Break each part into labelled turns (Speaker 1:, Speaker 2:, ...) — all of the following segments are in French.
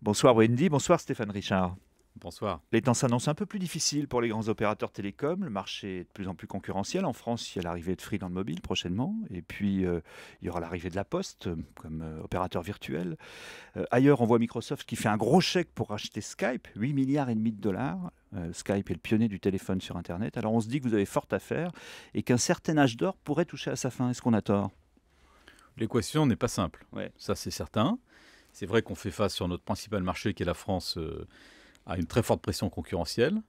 Speaker 1: Bonsoir Wendy, bonsoir Stéphane Richard.
Speaker 2: Bonsoir.
Speaker 1: Les temps s'annoncent un peu plus difficiles pour les grands opérateurs télécoms. Le marché est de plus en plus concurrentiel. En France, il y a l'arrivée de Free dans le mobile prochainement. Et puis, il y aura l'arrivée de la Poste comme opérateur virtuel. Ailleurs, on voit Microsoft qui fait un gros chèque pour racheter Skype, 8 milliards et demi de dollars. Skype est le pionnier du téléphone sur Internet. Alors on se dit que vous avez fort à faire et qu'un certain âge d'or pourrait toucher à sa fin. Est-ce qu'on a tort?
Speaker 2: L'équation n'est pas simple,
Speaker 1: Ouais.
Speaker 2: ça c'est certain. C'est vrai qu'on fait face sur notre principal marché qui est la France à une très forte pression concurrentielle.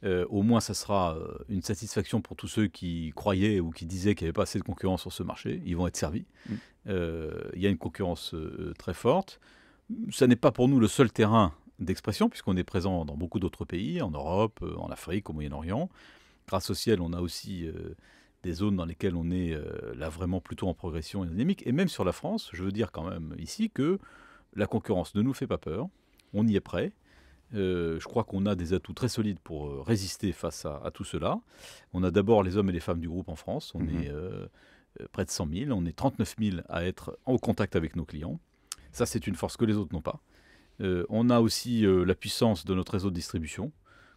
Speaker 2: Au moins ça sera une satisfaction pour tous ceux qui croyaient ou qui disaient qu'il n'y avait pas assez de concurrence sur ce marché. Ils vont être servis.
Speaker 1: Mm.
Speaker 2: Il y a une concurrence très forte. Ça n'est pas pour nous le seul terrain d'expression puisqu'on est présent dans beaucoup d'autres pays, en Europe, en Afrique, au Moyen-Orient. Grâce au ciel, on a aussi des zones dans lesquelles on est là vraiment plutôt en progression et dynamique. Et même sur la France, je veux dire quand même ici que la concurrence ne nous fait pas peur. On y est prêt. Je crois qu'on a des atouts très solides pour résister face à tout cela. On a d'abord les hommes et les femmes du groupe en France. On
Speaker 1: Mhm.
Speaker 2: est près de 100 000. On est 39 000 à être en contact avec nos clients. Ça, c'est une force que les autres n'ont pas. On a aussi la puissance de notre réseau de distribution.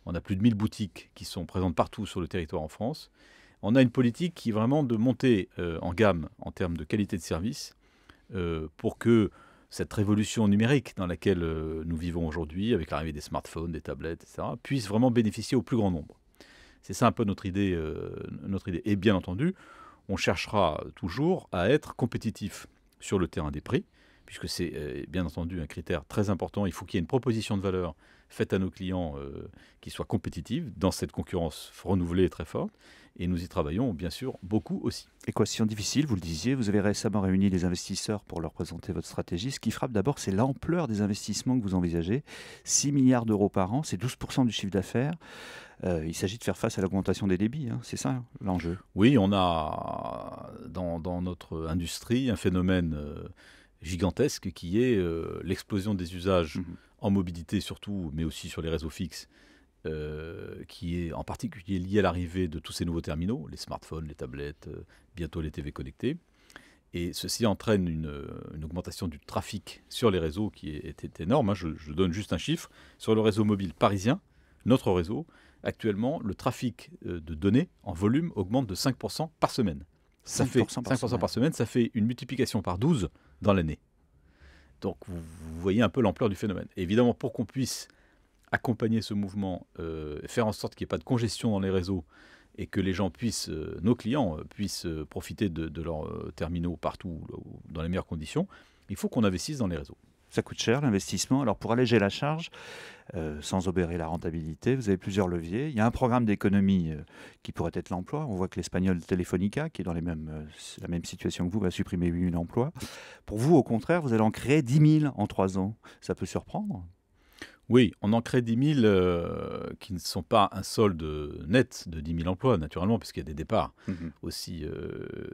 Speaker 2: On a plus de 1000 boutiques qui sont présentes partout sur le territoire en France. On a une politique qui est vraiment de monter en gamme en termes de qualité de service pour que cette révolution numérique dans laquelle nous vivons aujourd'hui, avec l'arrivée des smartphones, des tablettes, etc., puisse vraiment bénéficier au plus grand nombre. C'est ça un peu notre idée, notre idée. Et bien entendu, on cherchera toujours à être compétitif sur le terrain des prix, puisque c'est bien entendu un critère très important. Il faut qu'il y ait une proposition de valeur faite à nos clients qui soit compétitive dans cette concurrence renouvelée et très forte. Et nous y travaillons bien sûr beaucoup aussi.
Speaker 1: Équation difficile, vous le disiez, vous avez récemment réuni les investisseurs pour leur présenter votre stratégie. Ce qui frappe d'abord, c'est l'ampleur des investissements que vous envisagez. 6 milliards d'euros par an, c'est 12% du chiffre d'affaires. Il s'agit de faire face à l'augmentation des débits, hein, c'est ça l'enjeu.
Speaker 2: Oui, on a dans notre industrie un phénomène gigantesque qui est l'explosion des usages
Speaker 1: Mhm.
Speaker 2: en mobilité surtout, mais aussi sur les réseaux fixes, qui est en particulier lié à l'arrivée de tous ces nouveaux terminaux, les smartphones, les tablettes, bientôt les TV connectés. Et ceci entraîne une augmentation du trafic sur les réseaux qui est énorme, hein. Je donne juste un chiffre. Sur le réseau mobile parisien, notre réseau, actuellement, le trafic de données en volume augmente de 5% par semaine. Ça fait
Speaker 1: 5% par
Speaker 2: 5%
Speaker 1: semaine.
Speaker 2: par semaine, ça fait une multiplication par 12 dans l'année. Donc vous voyez un peu l'ampleur du phénomène. Et évidemment, pour qu'on puisse accompagner ce mouvement, faire en sorte qu'il n'y ait pas de congestion dans les réseaux et que les gens puissent, nos clients puissent profiter de leurs terminaux partout dans les meilleures conditions, il faut qu'on investisse dans les réseaux.
Speaker 1: Ça coûte cher l'investissement. Alors pour alléger la charge, sans obérer la rentabilité, vous avez plusieurs leviers. Il y a un programme d'économie qui pourrait être l'emploi. On voit que l'espagnol Telefonica, qui est dans la même situation que vous, va supprimer 8 000 emplois. Pour vous, au contraire, vous allez en créer 10 000 en 3 ans. Ça peut surprendre.
Speaker 2: Oui, on en crée 10 000 qui ne sont pas un solde net de 10 000 emplois, naturellement, puisqu'il y a des départs
Speaker 1: Mhm.
Speaker 2: aussi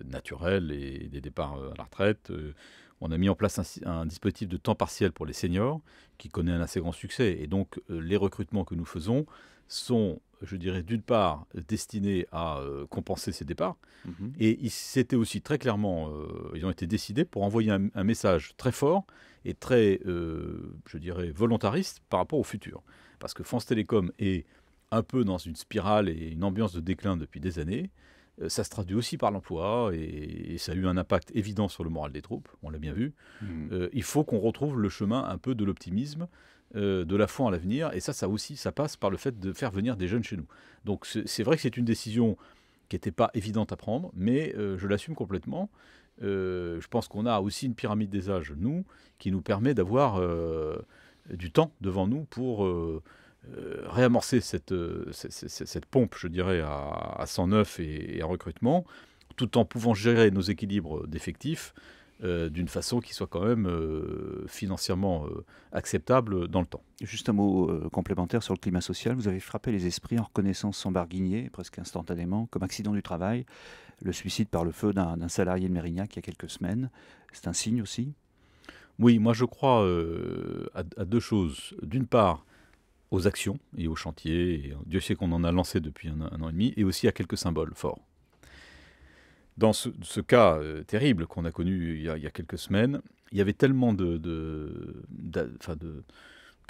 Speaker 2: naturels et des départs à la retraite. On a mis en place un dispositif de temps partiel pour les seniors qui connaît un assez grand succès. Et donc, les recrutements que nous faisons sont, je dirais, d'une part destinés à compenser ces départs.
Speaker 1: Mhm.
Speaker 2: Et c'était aussi très clairement, ils ont été décidés pour envoyer un message très fort et très, je dirais, volontariste par rapport au futur. Parce que France Télécom est un peu dans une spirale et une ambiance de déclin depuis des années. Ça se traduit aussi par l'emploi et ça a eu un impact évident sur le moral des troupes, on l'a bien vu.
Speaker 1: Mhm.
Speaker 2: Il faut qu'on retrouve le chemin un peu de l'optimisme, de la foi en l'avenir. Et ça aussi, ça passe par le fait de faire venir des jeunes chez nous. Donc c'est vrai que c'est une décision qui n'était pas évidente à prendre, mais je l'assume complètement. Je pense qu'on a aussi une pyramide des âges, nous, qui nous permet d'avoir du temps devant nous pour réamorcer cette pompe, je dirais, à 109 et à recrutement, tout en pouvant gérer nos équilibres d'effectifs d'une façon qui soit quand même financièrement acceptable dans le temps.
Speaker 1: Juste un mot complémentaire sur le climat social. Vous avez frappé les esprits en reconnaissant sans barguigner, presque instantanément, comme accident du travail, le suicide par le feu d'un salarié de Mérignac il y a quelques semaines. C'est un signe aussi.
Speaker 2: Oui, moi je crois à deux choses. D'une part, aux actions et aux chantiers, et Dieu sait qu'on en a lancé depuis un an et demi, et aussi à quelques symboles forts. Dans ce cas terrible qu'on a connu il y a quelques semaines, il y avait tellement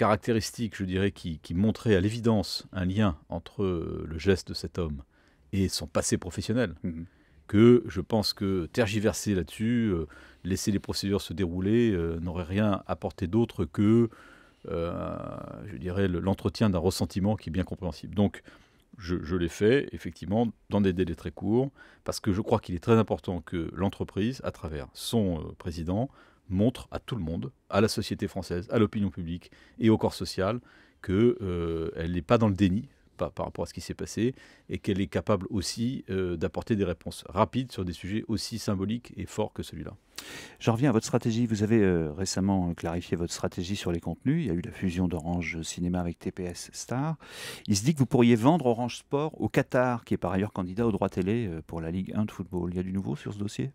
Speaker 2: caractéristiques, je dirais, qui montraient à l'évidence un lien entre le geste de cet homme et son passé professionnel, que je pense que tergiverser là-dessus, laisser les procédures se dérouler, n'aurait rien apporté d'autre que, je dirais, l'entretien d'un ressentiment qui est bien compréhensible. Donc, je l'ai fait, effectivement, dans des délais très courts, parce que je crois qu'il est très important que l'entreprise, à travers son président, montre à tout le monde, à la société française, à l'opinion publique et au corps social, qu'elle n'est pas dans le déni par rapport à ce qui s'est passé et qu'elle est capable aussi d'apporter des réponses rapides sur des sujets aussi symboliques et forts que celui-là.
Speaker 1: J'en reviens à votre stratégie. Vous avez récemment clarifié votre stratégie sur les contenus. Il y a eu la fusion d'Orange Cinéma avec TPS Star. Il se dit que vous pourriez vendre Orange Sport au Qatar, qui est par ailleurs candidat aux droits télé pour la Ligue 1 de football. Il y a du nouveau sur ce dossier?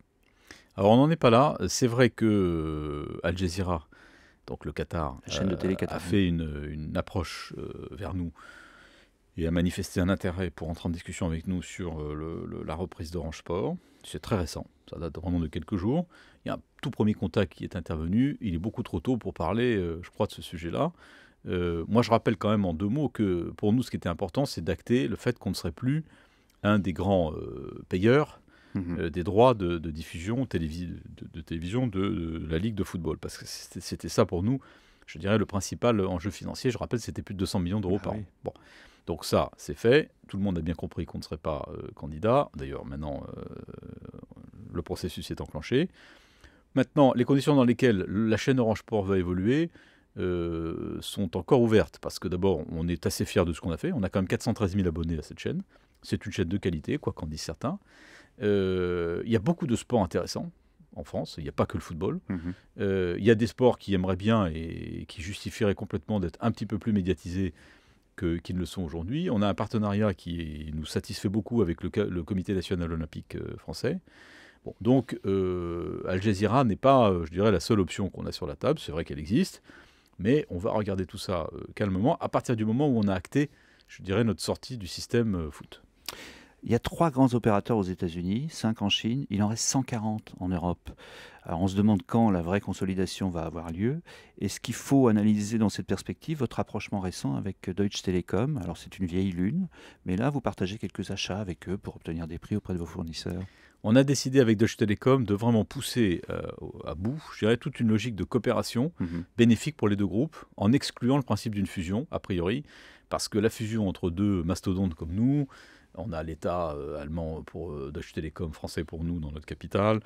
Speaker 2: Alors on n'en est pas là. C'est vrai que Al Jazeera, donc le Qatar,
Speaker 1: La chaîne de télé Qatar,
Speaker 2: a fait une approche vers nous et a manifesté un intérêt pour entrer en discussion avec nous sur la reprise d'Orange Sport. C'est très récent, ça date vraiment de quelques jours. Il y a un tout premier contact qui est intervenu. Il est beaucoup trop tôt pour parler, je crois, de ce sujet-là. Moi, je rappelle quand même en 2 mots que pour nous, ce qui était important, c'est d'acter le fait qu'on ne serait plus un des grands payeurs des droits de diffusion de télévision de la Ligue de football. Parce que c'était ça pour nous, je dirais, le principal enjeu financier. Je rappelle, c'était plus de 200 millions d'euros par an. Bon. Donc ça, c'est fait. Tout le monde a bien compris qu'on ne serait pas candidat. D'ailleurs, maintenant, le processus est enclenché. Maintenant, les conditions dans lesquelles la chaîne Orange Sport va évoluer sont encore ouvertes. Parce que d'abord, on est assez fiers de ce qu'on a fait. On a quand même 413 000 abonnés à cette chaîne. C'est une chaîne de qualité, quoi qu'en disent certains. Il y a beaucoup de sports intéressants en France. Il n'y a pas que le football. Il y a des sports qui aimeraient bien et qui justifieraient complètement d'être un petit peu plus médiatisés qu'ils ne le sont aujourd'hui. On a un partenariat qui nous satisfait beaucoup avec le Comité national olympique français. Bon, donc, Al Jazeera n'est pas, je dirais, la seule option qu'on a sur la table. C'est vrai qu'elle existe, mais on va regarder tout ça calmement à partir du moment où on a acté, je dirais, notre sortie du système foot.
Speaker 1: Il y a 3 grands opérateurs aux États-Unis, 5 en Chine, il en reste 140 en Europe. Alors on se demande quand la vraie consolidation va avoir lieu. Est-ce qu'il faut analyser dans cette perspective votre rapprochement récent avec Deutsche Telekom? Alors c'est une vieille lune, mais là vous partagez quelques achats avec eux pour obtenir des prix auprès de vos fournisseurs.
Speaker 2: On a décidé avec Deutsche Telekom de vraiment pousser à bout, je dirais, toute une logique de coopération bénéfique pour les 2 groupes, en excluant le principe d'une fusion, a priori, parce que la fusion entre 2 mastodontes comme nous, on a l'État allemand pour Deutsche Telekom, français pour nous dans notre capitale.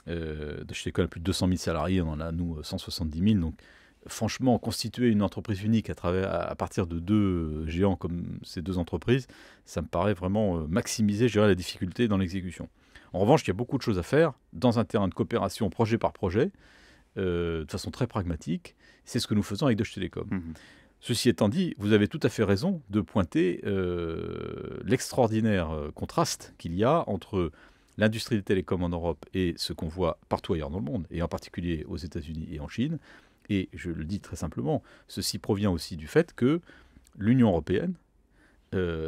Speaker 2: Deutsche Telekom a plus de 200 000 salariés, on en a nous 170 000. Donc franchement, constituer une entreprise unique à partir de 2 géants comme ces 2 entreprises, ça me paraît vraiment maximiser, je dirais, la difficulté dans l'exécution. En revanche, il y a beaucoup de choses à faire dans un terrain de coopération projet par projet, de façon très pragmatique. C'est ce que nous faisons avec Deutsche Telekom. Ceci étant dit, vous avez tout à fait raison de pointer l'extraordinaire contraste qu'il y a entre l'industrie des télécoms en Europe et ce qu'on voit partout ailleurs dans le monde, et en particulier aux États-Unis et en Chine. Et je le dis très simplement, ceci provient aussi du fait que l'Union européenne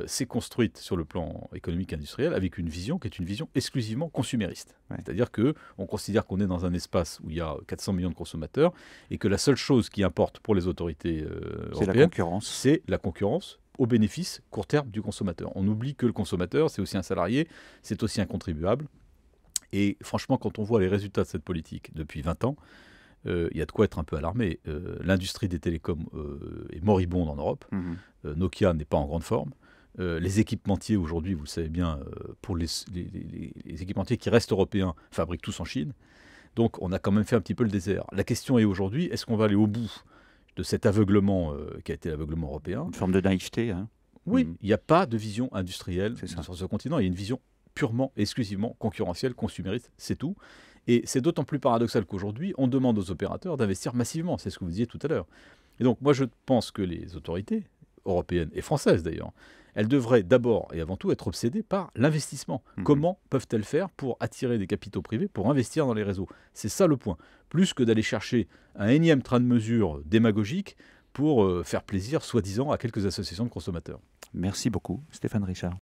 Speaker 2: s'est construite sur le plan économique et industriel avec une vision qui est une vision exclusivement consumériste. Ouais. C'est-à-dire qu'on considère qu'on est dans un espace où il y a 400 millions de consommateurs et que la seule chose qui importe pour les autorités européennes, c'est la concurrence au bénéfice court terme du consommateur. On oublie que le consommateur, c'est aussi un salarié, c'est aussi un contribuable. Et franchement, quand on voit les résultats de cette politique depuis 20 ans, il y a de quoi être un peu alarmé. L'industrie des télécoms est moribonde en Europe. Nokia n'est pas en grande forme. Les équipementiers, aujourd'hui, vous le savez bien, pour les équipementiers qui restent européens, fabriquent tous en Chine. Donc, on a quand même fait un petit peu le désert. La question est aujourd'hui, est-ce qu'on va aller au bout de cet aveuglement qui a été l'aveuglement européen?
Speaker 1: Une forme de naïveté, hein.
Speaker 2: Oui, il n'y a pas de vision industrielle sur ce continent. Il y a une vision purement, exclusivement concurrentielle, consumériste, c'est tout. Et c'est d'autant plus paradoxal qu'aujourd'hui, on demande aux opérateurs d'investir massivement. C'est ce que vous disiez tout à l'heure. Et donc, moi, je pense que les autorités, européennes et françaises d'ailleurs, elles devraient d'abord et avant tout être obsédées par l'investissement. Comment peuvent-elles faire pour attirer des capitaux privés, pour investir dans les réseaux? C'est ça le point. Plus que d'aller chercher un énième train de mesures démagogique pour faire plaisir, soi-disant, à quelques associations de consommateurs.
Speaker 1: Merci beaucoup, Stéphane Richard.